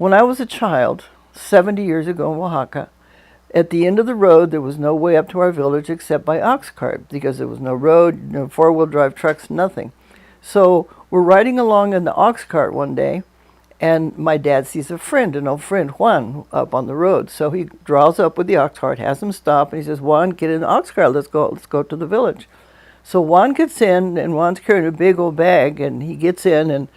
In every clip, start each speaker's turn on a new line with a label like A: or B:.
A: When I was a child, 70 years ago in Oaxaca, at the end of the road, there was no way up to our village except by ox cart because there was no road, no four-wheel drive trucks, nothing. So we're riding along in the ox cart one day, and my dad sees a friend, an old friend, Juan, up on the road. So he draws up with the ox cart, has him stop, and he says, Juan, get in the ox cart, let's go to the village. So Juan gets in, and Juan's carrying a big old bag, and he gets in, and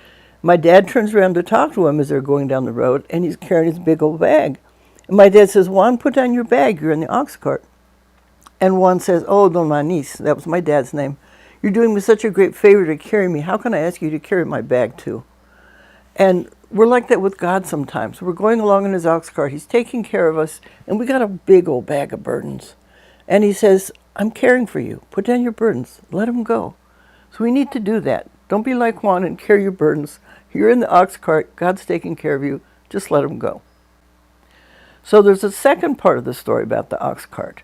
A: my dad turns around to talk to him as they're going down the road, and he's carrying his big old bag. And my dad says, Juan, put down your bag, you're in the ox cart. And Juan says, oh, Don Manis, that was my dad's name. You're doing me such a great favor to carry me. How can I ask you to carry my bag too? And we're like that with God sometimes. We're going along in his ox cart. He's taking care of us, and we got a big old bag of burdens. And he says, I'm caring for you. Put down your burdens. Let them go. So we need to do that. Don't be like Juan and carry your burdens. You're in the ox cart. God's taking care of you. Just let them go. So there's a second part of the story about the ox cart.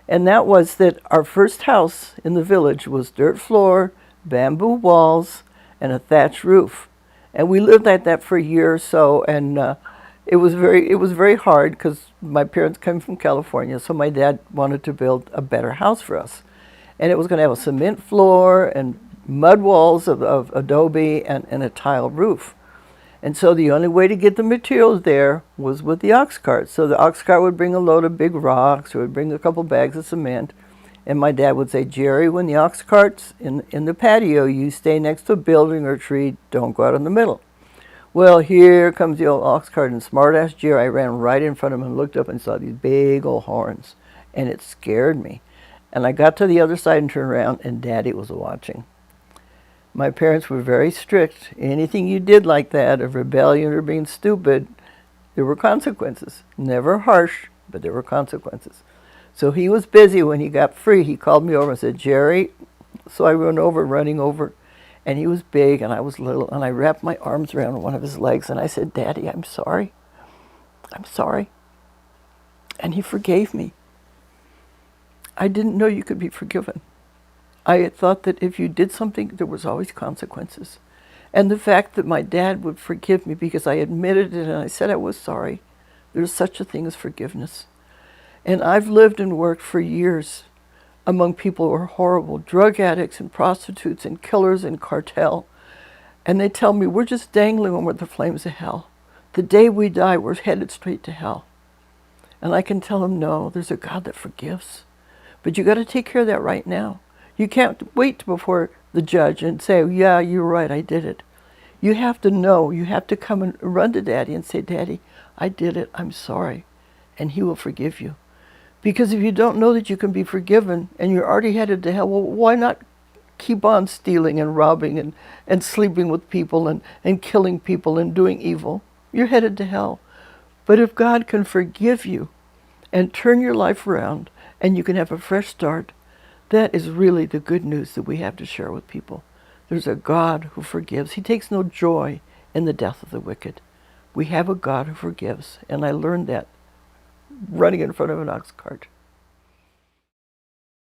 A: And that was that our first house in the village was dirt floor, bamboo walls, and a thatch roof. And we lived like that for a year or so, and it was very hard because my parents came from California, so my dad wanted to build a better house for us. And it was going to have a cement floor and mud walls of adobe and a tile roof. And so the only way to get the materials there was with the ox cart. So the ox cart would bring a load of big rocks, or would bring a couple bags of cement. And my dad would say, Jerry, when the ox cart's in the patio, you stay next to a building or a tree, don't go out in the middle. Well, here comes the old ox cart, and smart-ass Jerry, I ran right in front of him and looked up and saw these big old horns. And it scared me. And I got to the other side and turned around, and Daddy was watching. My parents were very strict. Anything you did like that, of rebellion or being stupid, there were consequences. Never harsh, but there were consequences. So he was busy. When he got free, he called me over and said, Jerry. So I ran over, running over, and he was big and I was little, and I wrapped my arms around one of his legs and I said, Daddy, I'm sorry. I'm sorry. And he forgave me. I didn't know you could be forgiven. I had thought that if you did something, there was always consequences. And the fact that my dad would forgive me because I admitted it and I said I was sorry, there's such a thing as forgiveness. And I've lived and worked for years among people who are horrible, drug addicts and prostitutes and killers and cartel. And they tell me we're just dangling over the flames of hell. The day we die, we're headed straight to hell. And I can tell them, no, there's a God that forgives. But you got to take care of that right now. You can't wait before the judge and say, yeah, you're right, I did it. You have to know, you have to come and run to Daddy and say, Daddy, I did it, I'm sorry. And he will forgive you. Because if you don't know that you can be forgiven and you're already headed to hell, well, why not keep on stealing and robbing and sleeping with people and killing people and doing evil? You're headed to hell. But if God can forgive you and turn your life around and you can have a fresh start, that is really the good news that we have to share with people. There's a God who forgives. He takes no joy in the death of the wicked. We have a God who forgives, and I learned that running in front of an ox cart.